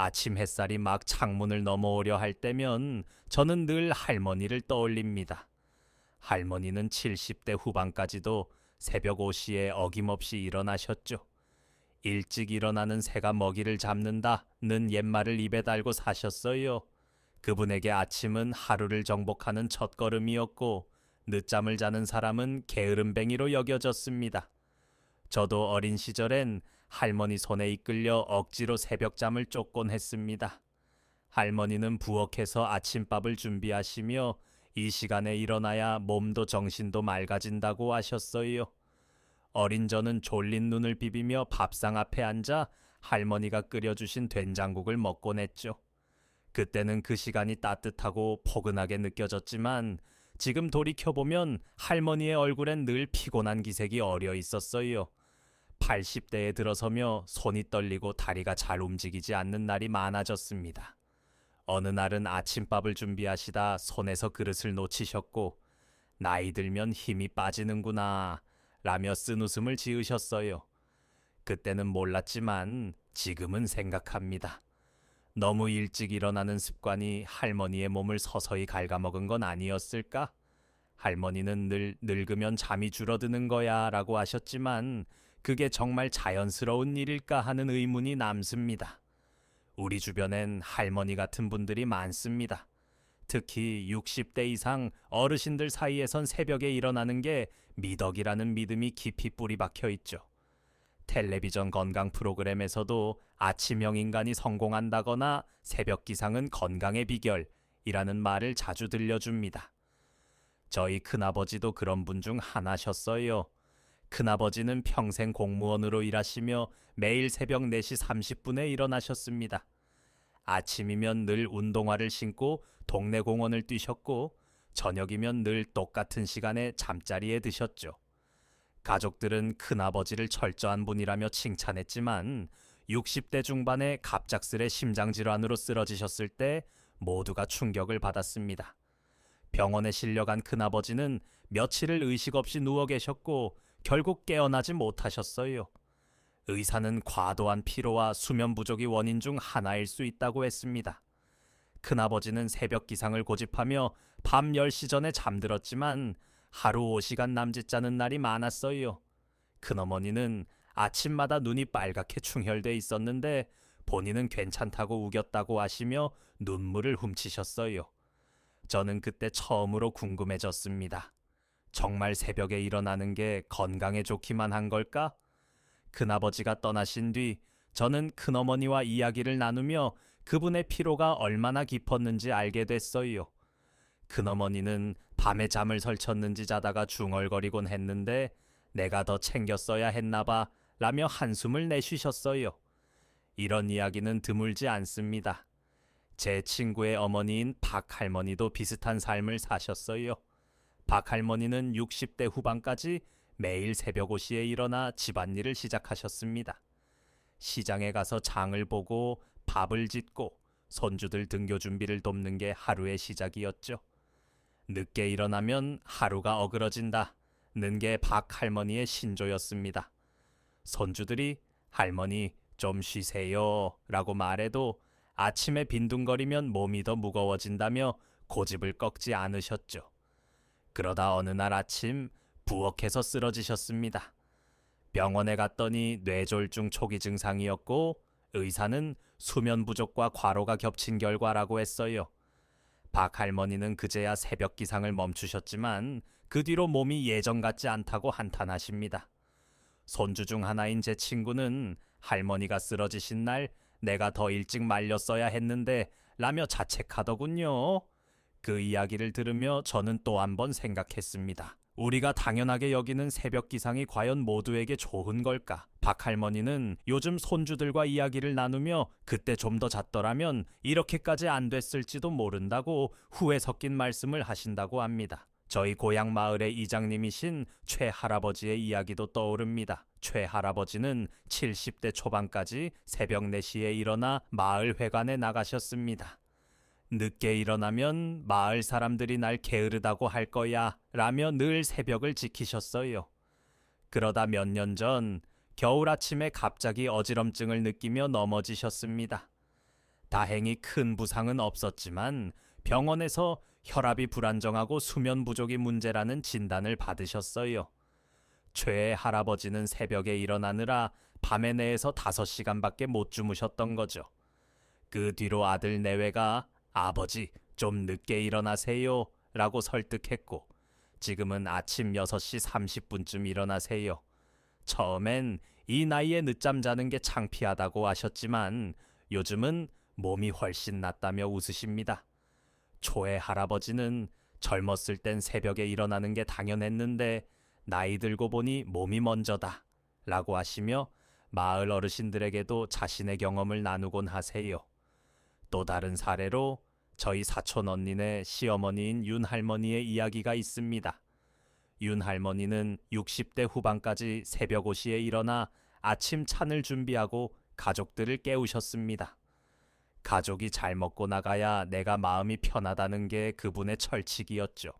아침 햇살이 막 창문을 넘어오려 할 때면 저는 늘 할머니를 떠올립니다. 할머니는 70대 후반까지도 새벽 5시에 어김없이 일어나셨죠. 일찍 일어나는 새가 먹이를 잡는다는 옛말을 입에 달고 사셨어요. 그분에게 아침은 하루를 정복하는 첫걸음이었고 늦잠을 자는 사람은 게으름뱅이로 여겨졌습니다. 저도 어린 시절엔 할머니 손에 이끌려 억지로 새벽잠을 쫓곤 했습니다. 할머니는 부엌에서 아침밥을 준비하시며 이 시간에 일어나야 몸도 정신도 맑아진다고 하셨어요. 어린 저는 졸린 눈을 비비며 밥상 앞에 앉아 할머니가 끓여주신 된장국을 먹곤 했죠. 그때는 그 시간이 따뜻하고 포근하게 느껴졌지만 지금 돌이켜보면 할머니의 얼굴엔 늘 피곤한 기색이 어려 있었어요. 80대에 들어서며 손이 떨리고 다리가 잘 움직이지 않는 날이 많아졌습니다. 어느 날은 아침밥을 준비하시다 손에서 그릇을 놓치셨고 나이 들면 힘이 빠지는구나 라며 쓴웃음을 지으셨어요. 그때는 몰랐지만 지금은 생각합니다. 너무 일찍 일어나는 습관이 할머니의 몸을 서서히 갉아먹은 건 아니었을까? 할머니는 늘 늙으면 잠이 줄어드는 거야 라고 하셨지만 그게 정말 자연스러운 일일까 하는 의문이 남습니다. 우리 주변엔 할머니 같은 분들이 많습니다. 특히 60대 이상 어르신들 사이에선 새벽에 일어나는 게 미덕이라는 믿음이 깊이 뿌리 박혀 있죠. 텔레비전 건강 프로그램에서도 아침형 인간이 성공한다거나 새벽 기상은 건강의 비결이라는 말을 자주 들려줍니다. 저희 큰아버지도 그런 분 중 하나셨어요. 큰아버지는 평생 공무원으로 일하시며 매일 새벽 4시 30분에 일어나셨습니다. 아침이면 늘 운동화를 신고 동네 공원을 뛰셨고 저녁이면 늘 똑같은 시간에 잠자리에 드셨죠. 가족들은 큰아버지를 철저한 분이라며 칭찬했지만 60대 중반에 갑작스레 심장질환으로 쓰러지셨을 때 모두가 충격을 받았습니다. 병원에 실려간 큰아버지는 며칠을 의식 없이 누워 계셨고 결국 깨어나지 못하셨어요. 의사는 과도한 피로와 수면 부족이 원인 중 하나일 수 있다고 했습니다. 큰아버지는 새벽 기상을 고집하며 밤 10시 전에 잠들었지만 하루 5시간 남짓 자는 날이 많았어요. 큰어머니는 아침마다 눈이 빨갛게 충혈돼 있었는데 본인은 괜찮다고 우겼다고 하시며 눈물을 훔치셨어요. 저는 그때 처음으로 궁금해졌습니다. 정말 새벽에 일어나는 게 건강에 좋기만 한 걸까? 큰아버지가 떠나신 뒤 저는 큰어머니와 이야기를 나누며 그분의 피로가 얼마나 깊었는지 알게 됐어요. 큰어머니는 밤에 잠을 설쳤는지 자다가 중얼거리곤 했는데 내가 더 챙겼어야 했나봐 라며 한숨을 내쉬셨어요. 이런 이야기는 드물지 않습니다. 제 친구의 어머니인 박할머니도 비슷한 삶을 사셨어요. 박할머니는 60대 후반까지 매일 새벽 5시에 일어나 집안일을 시작하셨습니다. 시장에 가서 장을 보고 밥을 짓고 손주들 등교 준비를 돕는 게 하루의 시작이었죠. 늦게 일어나면 하루가 어그러진다는 게 박할머니의 신조였습니다. 손주들이 할머니 좀 쉬세요 라고 말해도 아침에 빈둥거리면 몸이 더 무거워진다며 고집을 꺾지 않으셨죠. 그러다 어느 날 아침 부엌에서 쓰러지셨습니다. 병원에 갔더니 뇌졸중 초기 증상이었고 의사는 수면 부족과 과로가 겹친 결과라고 했어요. 박할머니는 그제야 새벽 기상을 멈추셨지만 그 뒤로 몸이 예전 같지 않다고 한탄하십니다. 손주 중 하나인 제 친구는 할머니가 쓰러지신 날 내가 더 일찍 말렸어야 했는데 라며 자책하더군요. 그 이야기를 들으며 저는 또 한 번 생각했습니다. 우리가 당연하게 여기는 새벽 기상이 과연 모두에게 좋은 걸까? 박할머니는 요즘 손주들과 이야기를 나누며 그때 좀 더 잤더라면 이렇게까지 안 됐을지도 모른다고 후회 섞인 말씀을 하신다고 합니다. 저희 고향 마을의 이장님이신 최 할아버지의 이야기도 떠오릅니다. 최 할아버지는 70대 초반까지 새벽 4시에 일어나 마을 회관에 나가셨습니다. 늦게 일어나면 마을 사람들이 날 게으르다고 할 거야 라며 늘 새벽을 지키셨어요. 그러다 몇 년 전 겨울 아침에 갑자기 어지럼증을 느끼며 넘어지셨습니다. 다행히 큰 부상은 없었지만 병원에서 혈압이 불안정하고 수면 부족이 문제라는 진단을 받으셨어요. 최애 할아버지는 새벽에 일어나느라 밤에 내에서 5시간밖에 못 주무셨던 거죠. 그 뒤로 아들 내외가 아버지 좀 늦게 일어나세요 라고 설득했고 지금은 아침 6시 30분쯤 일어나세요. 처음엔 이 나이에 늦잠 자는 게 창피하다고 하셨지만 요즘은 몸이 훨씬 낫다며 웃으십니다. 초의 할아버지는 젊었을 땐 새벽에 일어나는 게 당연했는데 나이 들고 보니 몸이 먼저다 라고 하시며 마을 어르신들에게도 자신의 경험을 나누곤 하세요. 또 다른 사례로 저희 사촌 언니네 시어머니인 윤 할머니의 이야기가 있습니다. 윤 할머니는 60대 후반까지 새벽 5시에 일어나 아침 찬을 준비하고 가족들을 깨우셨습니다. 가족이 잘 먹고 나가야 내가 마음이 편하다는 게 그분의 철칙이었죠.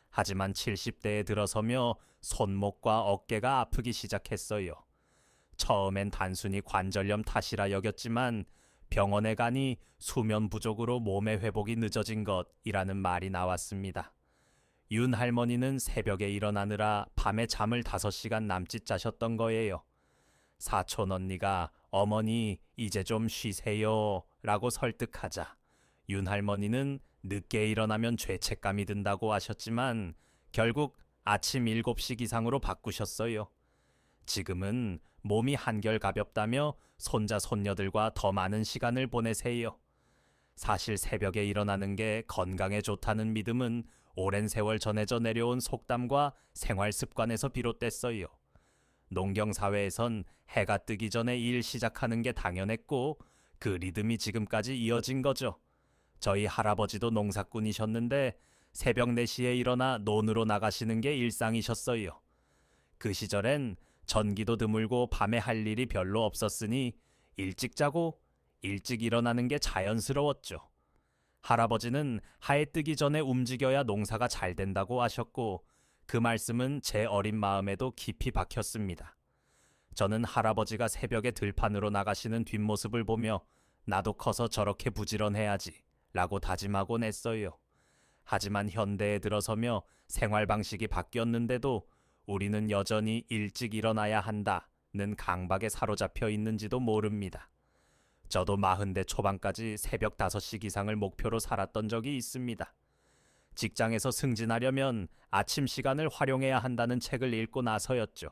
하지만 70대에 들어서며 손목과 어깨가 아프기 시작했어요. 처음엔 단순히 관절염 탓이라 여겼지만 병원에 가니 수면 부족으로 몸의 회복이 늦어진 것이라는 말이 나왔습니다. 윤 할머니는 새벽에 일어나느라 밤에 잠을 5시간 남짓 자셨던 거예요. 사촌 언니가 어머니 이제 좀 쉬세요 라고 설득하자 윤 할머니는 늦게 일어나면 죄책감이 든다고 하셨지만 결국 아침 7시 기상으로 바꾸셨어요. 지금은 몸이 한결 가볍다며 손자 손녀들과 더 많은 시간을 보내세요. 사실 새벽에 일어나는 게 건강에 좋다는 믿음은 오랜 세월 전해져 내려온 속담과 생활 습관에서 비롯됐어요. 농경사회에선 해가 뜨기 전에 일 시작하는 게 당연했고 그 리듬이 지금까지 이어진 거죠. 저희 할아버지도 농사꾼이셨는데 새벽 4시에 일어나 논으로 나가시는 게 일상이셨어요. 그 시절엔 전기도 드물고 밤에 할 일이 별로 없었으니 일찍 자고 일찍 일어나는 게 자연스러웠죠. 할아버지는 해 뜨기 전에 움직여야 농사가 잘 된다고 하셨고 그 말씀은 제 어린 마음에도 깊이 박혔습니다. 저는 할아버지가 새벽에 들판으로 나가시는 뒷모습을 보며 나도 커서 저렇게 부지런해야지 라고 다짐하곤 했어요. 하지만 현대에 들어서며 생활 방식이 바뀌었는데도 우리는 여전히 일찍 일어나야 한다는 강박에 사로잡혀 있는지도 모릅니다. 저도 40대 초반까지 새벽 5시 기상을 목표로 살았던 적이 있습니다. 직장에서 승진하려면 아침 시간을 활용해야 한다는 책을 읽고 나서였죠.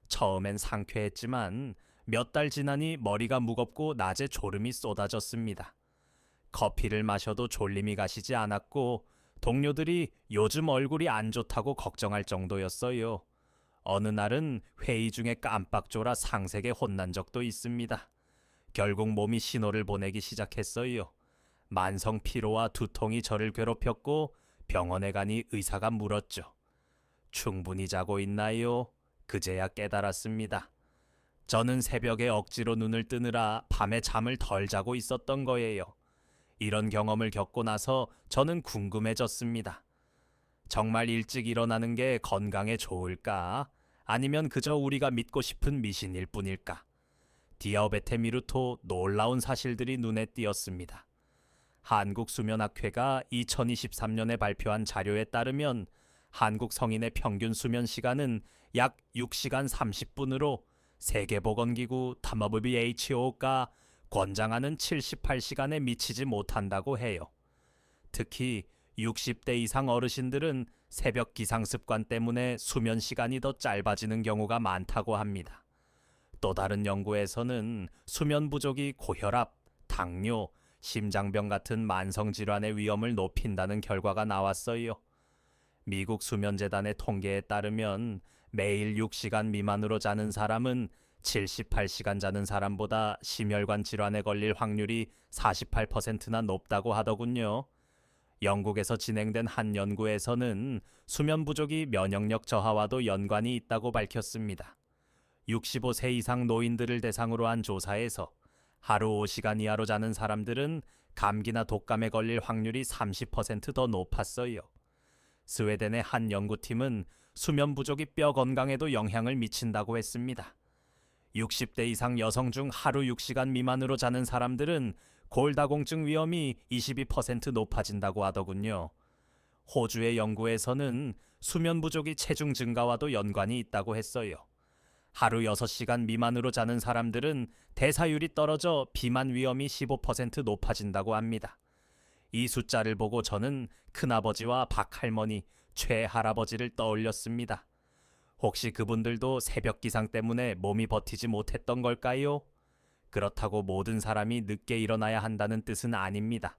처음엔 상쾌했지만 몇 달 지나니 머리가 무겁고 낮에 졸음이 쏟아졌습니다. 커피를 마셔도 졸림이 가시지 않았고 동료들이 요즘 얼굴이 안 좋다고 걱정할 정도였어요. 어느 날은 회의 중에 깜빡 졸아 상세게 혼난 적도 있습니다. 결국 몸이 신호를 보내기 시작했어요. 만성 피로와 두통이 저를 괴롭혔고 병원에 가니 의사가 물었죠. 충분히 자고 있나요? 그제야 깨달았습니다. 저는 새벽에 억지로 눈을 뜨느라 밤에 잠을 덜 자고 있었던 거예요. 이런 경험을 겪고 나서 저는 궁금해졌습니다. 정말 일찍 일어나는 게 건강에 좋을까? 아니면 그저 우리가 믿고 싶은 미신일 뿐일까? 디아베테 미루토 놀라운 사실들이 눈에 띄었습니다. 한국수면학회가 2023년에 발표한 자료에 따르면 한국 성인의 평균 수면 시간은 약 6시간 30분으로 세계보건기구 WHO가 권장하는 78시간에 미치지 못한다고 해요. 특히 60대 이상 어르신들은 새벽 기상 습관 때문에 수면 시간이 더 짧아지는 경우가 많다고 합니다. 또 다른 연구에서는 수면 부족이 고혈압, 당뇨, 심장병 같은 만성 질환의 위험을 높인다는 결과가 나왔어요. 미국 수면재단의 통계에 따르면 매일 6시간 미만으로 자는 사람은 78시간 자는 사람보다 심혈관 질환에 걸릴 확률이 48%나 높다고 하더군요. 영국에서 진행된 한 연구에서는 수면 부족이 면역력 저하와도 연관이 있다고 밝혔습니다. 65세 이상 노인들을 대상으로 한 조사에서 하루 5시간 이하로 자는 사람들은 감기나 독감에 걸릴 확률이 30% 더 높았어요. 스웨덴의 한 연구팀은 수면 부족이 뼈 건강에도 영향을 미친다고 했습니다. 60대 이상 여성 중 하루 6시간 미만으로 자는 사람들은 골다공증 위험이 22% 높아진다고 하더군요. 호주의 연구에서는 수면 부족이 체중 증가와도 연관이 있다고 했어요. 하루 6시간 미만으로 자는 사람들은 대사율이 떨어져 비만 위험이 15% 높아진다고 합니다. 이 숫자를 보고 저는 큰아버지와 박할머니, 최할아버지를 떠올렸습니다. 혹시 그분들도 새벽 기상 때문에 몸이 버티지 못했던 걸까요? 그렇다고 모든 사람이 늦게 일어나야 한다는 뜻은 아닙니다.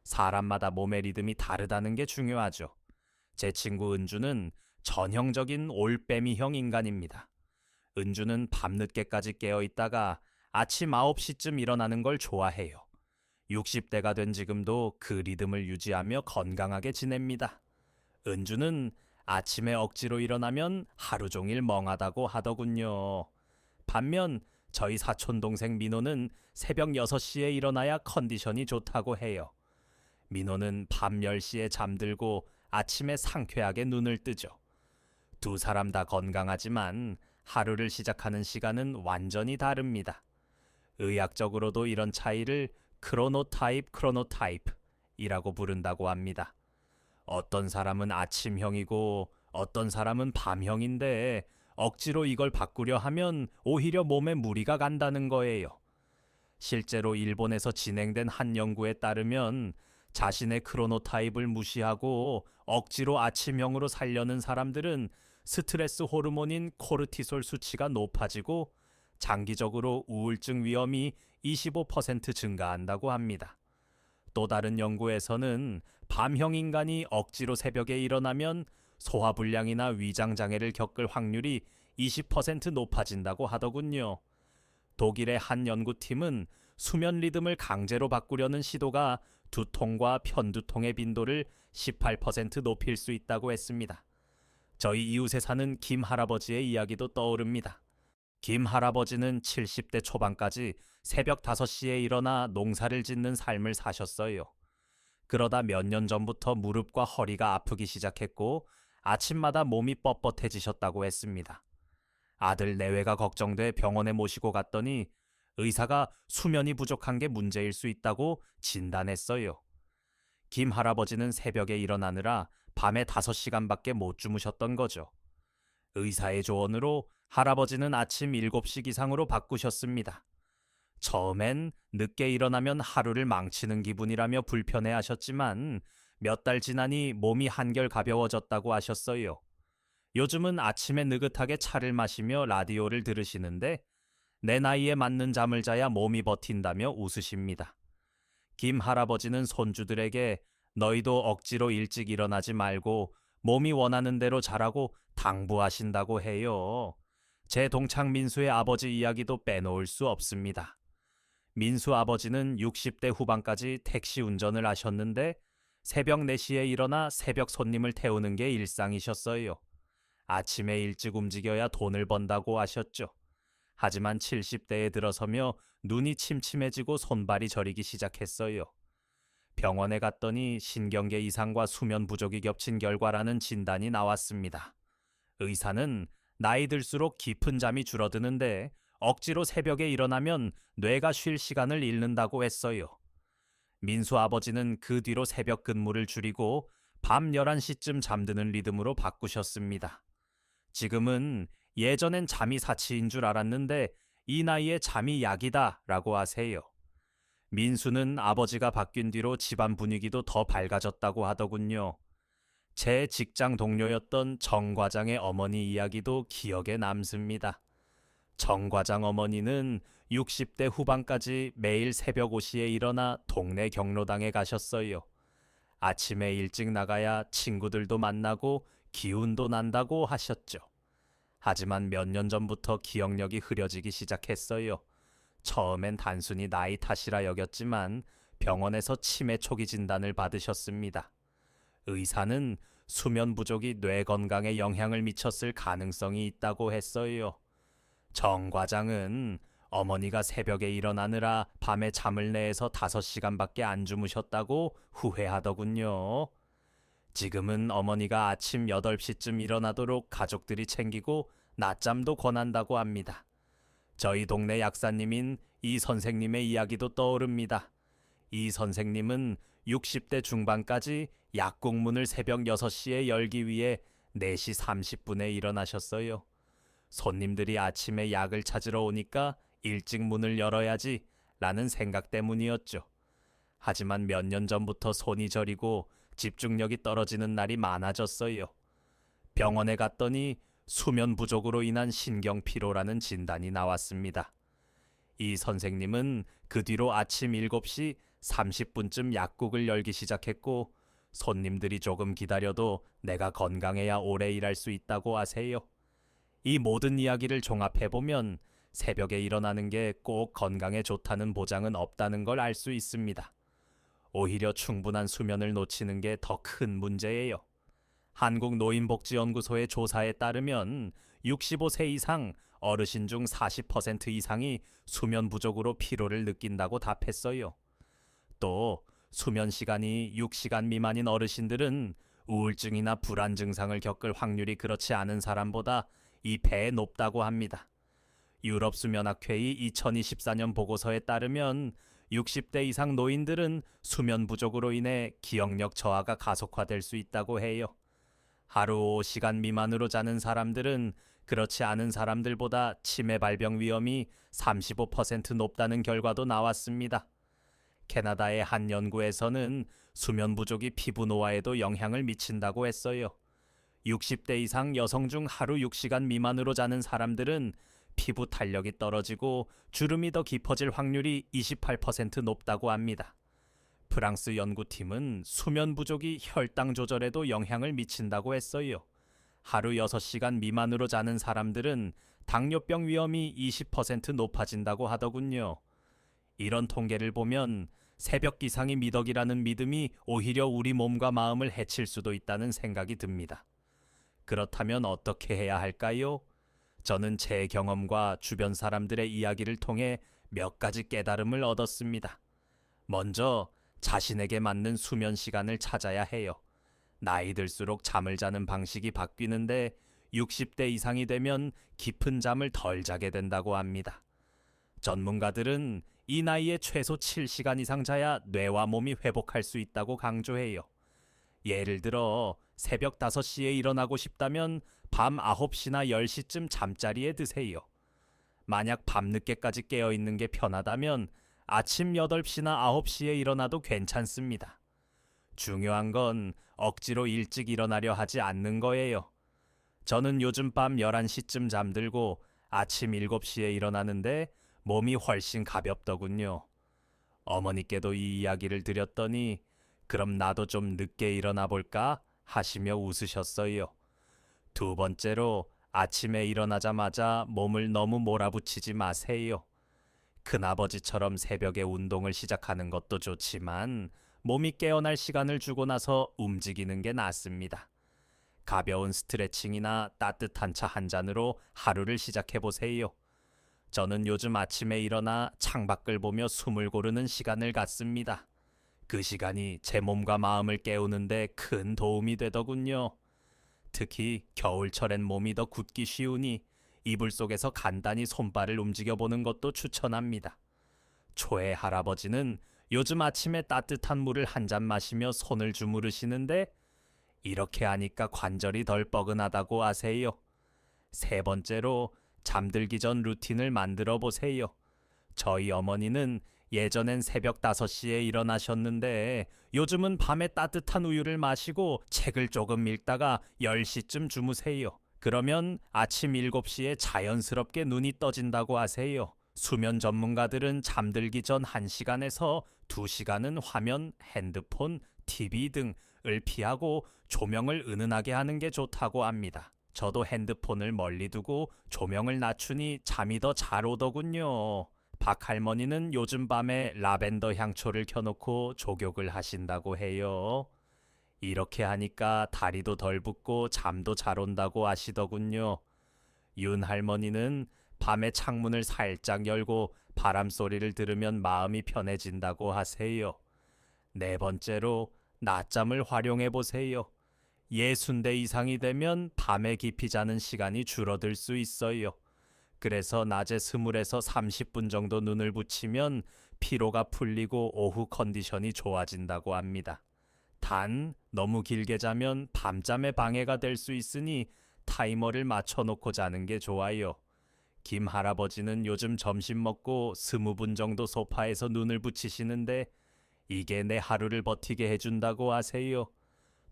사람마다 몸의 리듬이 다르다는 게 중요하죠. 제 친구 은주는 전형적인 올빼미형 인간입니다. 은주는 밤늦게까지 깨어 있다가 아침 9시쯤 일어나는 걸 좋아해요. 60대가 된 지금도 그 리듬을 유지하며 건강하게 지냅니다. 은주는 아침에 억지로 일어나면 하루 종일 멍하다고 하더군요. 반면 저희 사촌동생 민호는 새벽 6시에 일어나야 컨디션이 좋다고 해요. 민호는 밤 10시에 잠들고 아침에 상쾌하게 눈을 뜨죠. 두 사람 다 건강하지만 하루를 시작하는 시간은 완전히 다릅니다. 의학적으로도 이런 차이를 크로노타입이라고 부른다고 합니다. 어떤 사람은 아침형이고 어떤 사람은 밤형인데 억지로 이걸 바꾸려 하면 오히려 몸에 무리가 간다는 거예요. 실제로 일본에서 진행된 한 연구에 따르면 자신의 크로노타입을 무시하고 억지로 아침형으로 살려는 사람들은 스트레스 호르몬인 코르티솔 수치가 높아지고 장기적으로 우울증 위험이 25% 증가한다고 합니다. 또 다른 연구에서는 밤형 인간이 억지로 새벽에 일어나면 소화불량이나 위장장애를 겪을 확률이 20% 높아진다고 하더군요. 독일의 한 연구팀은 수면 리듬을 강제로 바꾸려는 시도가 두통과 편두통의 빈도를 18% 높일 수 있다고 했습니다. 저희 이웃에 사는 김 할아버지의 이야기도 떠오릅니다. 김 할아버지는 70대 초반까지 새벽 5시에 일어나 농사를 짓는 삶을 사셨어요. 그러다 몇 년 전부터 무릎과 허리가 아프기 시작했고 아침마다 몸이 뻣뻣해지셨다고 했습니다. 아들 내외가 걱정돼 병원에 모시고 갔더니 의사가 수면이 부족한 게 문제일 수 있다고 진단했어요. 김 할아버지는 새벽에 일어나느라 밤에 5시간밖에 못 주무셨던 거죠. 의사의 조언으로 할아버지는 아침 7시 기상으로 바꾸셨습니다. 처음엔 늦게 일어나면 하루를 망치는 기분이라며 불편해하셨지만 몇 달 지나니 몸이 한결 가벼워졌다고 하셨어요. 요즘은 아침에 느긋하게 차를 마시며 라디오를 들으시는데 내 나이에 맞는 잠을 자야 몸이 버틴다며 웃으십니다. 김 할아버지는 손주들에게 너희도 억지로 일찍 일어나지 말고 몸이 원하는 대로 자라고 당부하신다고 해요. 제 동창 민수의 아버지 이야기도 빼놓을 수 없습니다. 민수 아버지는 60대 후반까지 택시 운전을 하셨는데 새벽 4시에 일어나 새벽 손님을 태우는 게 일상이셨어요. 아침에 일찍 움직여야 돈을 번다고 하셨죠. 하지만 70대에 들어서며 눈이 침침해지고 손발이 저리기 시작했어요. 병원에 갔더니 신경계 이상과 수면 부족이 겹친 결과라는 진단이 나왔습니다. 의사는 나이 들수록 깊은 잠이 줄어드는데 억지로 새벽에 일어나면 뇌가 쉴 시간을 잃는다고 했어요. 민수 아버지는 그 뒤로 새벽 근무를 줄이고 밤 11시쯤 잠드는 리듬으로 바꾸셨습니다. 지금은 예전엔 잠이 사치인 줄 알았는데 이 나이에 잠이 약이다 라고 하세요. 민수는 아버지가 바뀐 뒤로 집안 분위기도 더 밝아졌다고 하더군요. 제 직장 동료였던 정 과장의 어머니 이야기도 기억에 남습니다. 정 과장 어머니는 60대 후반까지 매일 새벽 5시에 일어나 동네 경로당에 가셨어요. 아침에 일찍 나가야 친구들도 만나고 기운도 난다고 하셨죠. 하지만 몇 년 전부터 기억력이 흐려지기 시작했어요. 처음엔 단순히 나이 탓이라 여겼지만 병원에서 치매 초기 진단을 받으셨습니다. 의사는 수면 부족이 뇌 건강에 영향을 미쳤을 가능성이 있다고 했어요. 정 과장은 어머니가 새벽에 일어나느라 밤에 잠을 내서 5시간밖에 안 주무셨다고 후회하더군요. 지금은 어머니가 아침 8시쯤 일어나도록 가족들이 챙기고 낮잠도 권한다고 합니다. 저희 동네 약사님인 이 선생님의 이야기도 떠오릅니다. 이 선생님은 60대 중반까지 약국문을 새벽 6시에 열기 위해 4시 30분에 일어나셨어요. 손님들이 아침에 약을 찾으러 오니까 일찍 문을 열어야지 라는 생각 때문이었죠. 하지만 몇 년 전부터 손이 저리고 집중력이 떨어지는 날이 많아졌어요. 병원에 갔더니 수면 부족으로 인한 신경 피로라는 진단이 나왔습니다. 이 선생님은 그 뒤로 아침 7시 30분쯤 약국을 열기 시작했고 손님들이 조금 기다려도 내가 건강해야 오래 일할 수 있다고 하세요. 이 모든 이야기를 종합해보면 새벽에 일어나는 게 꼭 건강에 좋다는 보장은 없다는 걸 알 수 있습니다. 오히려 충분한 수면을 놓치는 게 더 큰 문제예요. 한국노인복지연구소의 조사에 따르면 65세 이상 어르신 중 40% 이상이 수면 부족으로 피로를 느낀다고 답했어요. 또 수면 시간이 6시간 미만인 어르신들은 우울증이나 불안 증상을 겪을 확률이 그렇지 않은 사람보다 2배 높다고 합니다. 유럽수면학회의 2024년 보고서에 따르면 60대 이상 노인들은 수면 부족으로 인해 기억력 저하가 가속화될 수 있다고 해요. 하루 5시간 미만으로 자는 사람들은 그렇지 않은 사람들보다 치매 발병 위험이 35% 높다는 결과도 나왔습니다. 캐나다의 한 연구에서는 수면 부족이 피부 노화에도 영향을 미친다고 했어요. 60대 이상 여성 중 하루 6시간 미만으로 자는 사람들은 피부 탄력이 떨어지고 주름이 더 깊어질 확률이 28% 높다고 합니다. 프랑스 연구팀은 수면 부족이 혈당 조절에도 영향을 미친다고 했어요. 하루 6시간 미만으로 자는 사람들은 당뇨병 위험이 20% 높아진다고 하더군요. 이런 통계를 보면 새벽 기상이 미덕이라는 믿음이 오히려 우리 몸과 마음을 해칠 수도 있다는 생각이 듭니다. 그렇다면 어떻게 해야 할까요? 저는 제 경험과 주변 사람들의 이야기를 통해 몇 가지 깨달음을 얻었습니다. 먼저 자신에게 맞는 수면 시간을 찾아야 해요. 나이 들수록 잠을 자는 방식이 바뀌는데 60대 이상이 되면 깊은 잠을 덜 자게 된다고 합니다. 전문가들은 이 나이에 최소 7시간 이상 자야 뇌와 몸이 회복할 수 있다고 강조해요. 예를 들어 새벽 5시에 일어나고 싶다면 밤 9시나 10시쯤 잠자리에 드세요. 만약 밤늦게까지 깨어있는 게 편하다면 아침 8시나 9시에 일어나도 괜찮습니다. 중요한 건 억지로 일찍 일어나려 하지 않는 거예요. 저는 요즘 밤 11시쯤 잠들고 아침 7시에 일어나는데 몸이 훨씬 가볍더군요. 어머니께도 이 이야기를 드렸더니 그럼 나도 좀 늦게 일어나 볼까 하시며 웃으셨어요. 두 번째로 아침에 일어나자마자 몸을 너무 몰아붙이지 마세요. 큰아버지처럼 새벽에 운동을 시작하는 것도 좋지만 몸이 깨어날 시간을 주고 나서 움직이는 게 낫습니다. 가벼운 스트레칭이나 따뜻한 차 한 잔으로 하루를 시작해 보세요. 저는 요즘 아침에 일어나 창밖을 보며 숨을 고르는 시간을 갖습니다. 그 시간이 제 몸과 마음을 깨우는데 큰 도움이 되더군요. 특히 겨울철엔 몸이 더 굳기 쉬우니 이불 속에서 간단히 손발을 움직여보는 것도 추천합니다. 초의 할아버지는 요즘 아침에 따뜻한 물을 한 잔 마시며 손을 주무르시는데 이렇게 하니까 관절이 덜 뻐근하다고 하세요. 세 번째로 잠들기 전 루틴을 만들어 보세요. 저희 어머니는 예전엔 새벽 5시에 일어나셨는데 요즘은 밤에 따뜻한 우유를 마시고 책을 조금 읽다가 10시쯤 주무세요. 그러면 아침 7시에 자연스럽게 눈이 떠진다고 하세요. 수면 전문가들은 잠들기 전 1시간에서 2시간은 화면, 핸드폰, TV 등을 피하고 조명을 은은하게 하는 게 좋다고 합니다. 저도 핸드폰을 멀리 두고 조명을 낮추니 잠이 더 잘 오더군요. 박 할머니는 요즘 밤에 라벤더 향초를 켜놓고 족욕을 하신다고 해요. 이렇게 하니까 다리도 덜 붓고 잠도 잘 온다고 하시더군요. 윤 할머니는 밤에 창문을 살짝 열고 바람 소리를 들으면 마음이 편해진다고 하세요. 네 번째로 낮잠을 활용해 보세요. 60대 이상이 되면 밤에 깊이 자는 시간이 줄어들 수 있어요. 그래서 낮에 20에서 30분 정도 눈을 붙이면 피로가 풀리고 오후 컨디션이 좋아진다고 합니다. 단 너무 길게 자면 밤잠에 방해가 될 수 있으니 타이머를 맞춰놓고 자는 게 좋아요. 김 할아버지는 요즘 점심 먹고 20분 정도 소파에서 눈을 붙이시는데 이게 내 하루를 버티게 해준다고 하세요.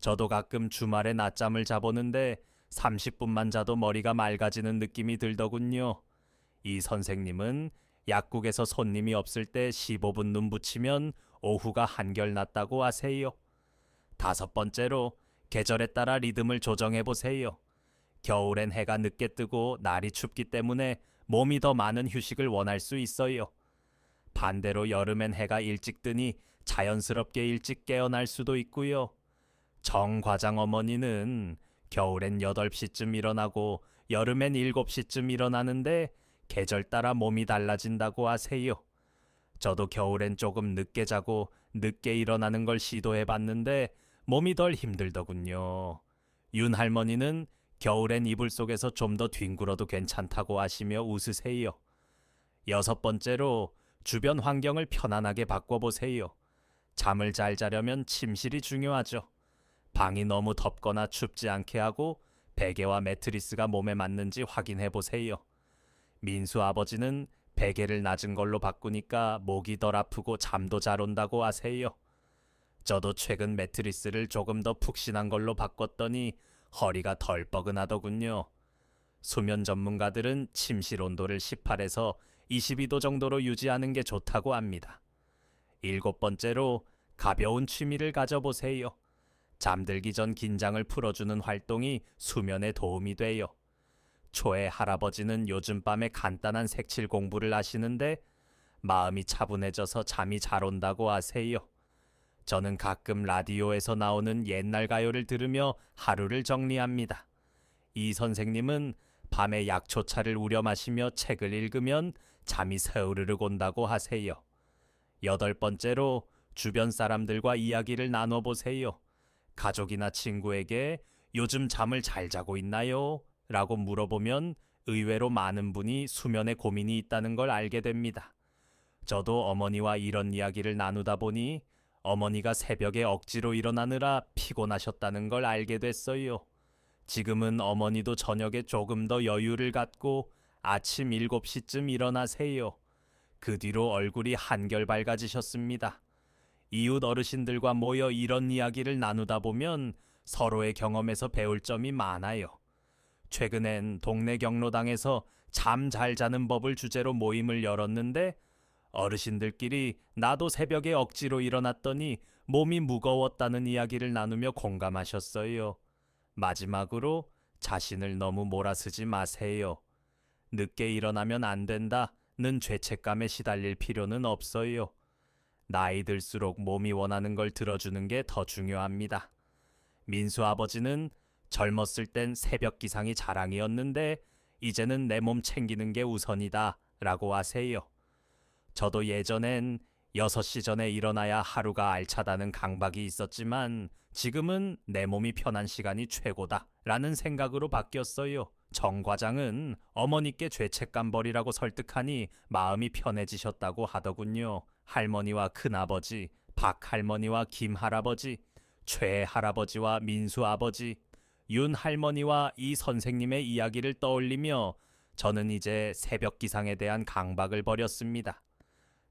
저도 가끔 주말에 낮잠을 자보는데 30분만 자도 머리가 맑아지는 느낌이 들더군요. 이 선생님은 약국에서 손님이 없을 때 15분 눈 붙이면 오후가 한결 낫다고 하세요. 5번째로 계절에 따라 리듬을 조정해 보세요. 겨울엔 해가 늦게 뜨고 날이 춥기 때문에 몸이 더 많은 휴식을 원할 수 있어요. 반대로 여름엔 해가 일찍 뜨니 자연스럽게 일찍 깨어날 수도 있고요. 정 과장 어머니는 겨울엔 8시쯤 일어나고 여름엔 7시쯤 일어나는데 계절 따라 몸이 달라진다고 하세요. 저도 겨울엔 조금 늦게 자고 늦게 일어나는 걸 시도해 봤는데 몸이 덜 힘들더군요. 윤 할머니는 겨울엔 이불 속에서 좀 더 뒹굴어도 괜찮다고 하시며 웃으세요. 6번째로 주변 환경을 편안하게 바꿔보세요. 잠을 잘 자려면 침실이 중요하죠. 방이 너무 덥거나 춥지 않게 하고 베개와 매트리스가 몸에 맞는지 확인해 보세요. 민수 아버지는 베개를 낮은 걸로 바꾸니까 목이 덜 아프고 잠도 잘 온다고 하세요. 저도 최근 매트리스를 조금 더 푹신한 걸로 바꿨더니 허리가 덜 뻐근하더군요. 수면 전문가들은 침실 온도를 18에서 22도 정도로 유지하는 게 좋다고 합니다. 7번째로 가벼운 취미를 가져보세요. 잠들기 전 긴장을 풀어주는 활동이 수면에 도움이 돼요. 초의 할아버지는 요즘 밤에 간단한 색칠 공부를 하시는데 마음이 차분해져서 잠이 잘 온다고 하세요. 저는 가끔 라디오에서 나오는 옛날 가요를 들으며 하루를 정리합니다. 이 선생님은 밤에 약초차를 우려 마시며 책을 읽으면 잠이 스르륵 온다고 하세요. 8번째로 주변 사람들과 이야기를 나눠보세요. 가족이나 친구에게 요즘 잠을 잘 자고 있나요? 라고 물어보면 의외로 많은 분이 수면에 고민이 있다는 걸 알게 됩니다. 저도 어머니와 이런 이야기를 나누다 보니 어머니가 새벽에 억지로 일어나느라 피곤하셨다는 걸 알게 됐어요. 지금은 어머니도 저녁에 조금 더 여유를 갖고 아침 7시쯤 일어나세요. 그 뒤로 얼굴이 한결 밝아지셨습니다. 이웃 어르신들과 모여 이런 이야기를 나누다 보면 서로의 경험에서 배울 점이 많아요. 최근엔 동네 경로당에서 잠 잘 자는 법을 주제로 모임을 열었는데 어르신들끼리 나도 새벽에 억지로 일어났더니 몸이 무거웠다는 이야기를 나누며 공감하셨어요. 마지막으로 자신을 너무 몰아쓰지 마세요. 늦게 일어나면 안 된다는 죄책감에 시달릴 필요는 없어요. 나이 들수록 몸이 원하는 걸 들어주는 게 더 중요합니다. 민수 아버지는 젊었을 땐 새벽 기상이 자랑이었는데 이제는 내 몸 챙기는 게 우선이다 라고 하세요. 저도 예전엔 6시 전에 일어나야 하루가 알차다는 강박이 있었지만 지금은 내 몸이 편한 시간이 최고다 라는 생각으로 바뀌었어요. 정 과장은 어머니께 죄책감 버리라고 설득하니 마음이 편해지셨다고 하더군요. 할머니와 큰아버지, 박할머니와 김할아버지, 최할아버지와 민수아버지, 윤할머니와 이 선생님의 이야기를 떠올리며 저는 이제 새벽 기상에 대한 강박을 버렸습니다.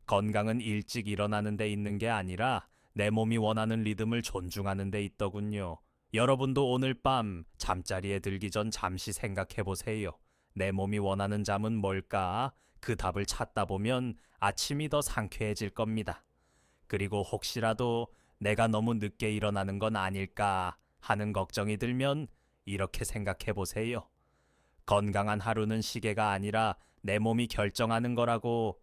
건강은 일찍 일어나는 데 있는 게 아니라 내 몸이 원하는 리듬을 존중하는 데 있더군요. 여러분도 오늘 밤 잠자리에 들기 전 잠시 생각해 보세요. 내 몸이 원하는 잠은 뭘까? 그 답을 찾다 보면 아침이 더 상쾌해질 겁니다. 그리고 혹시라도 내가 너무 늦게 일어나는 건 아닐까 하는 걱정이 들면 이렇게 생각해 보세요. 건강한 하루는 시계가 아니라 내 몸이 결정하는 거라고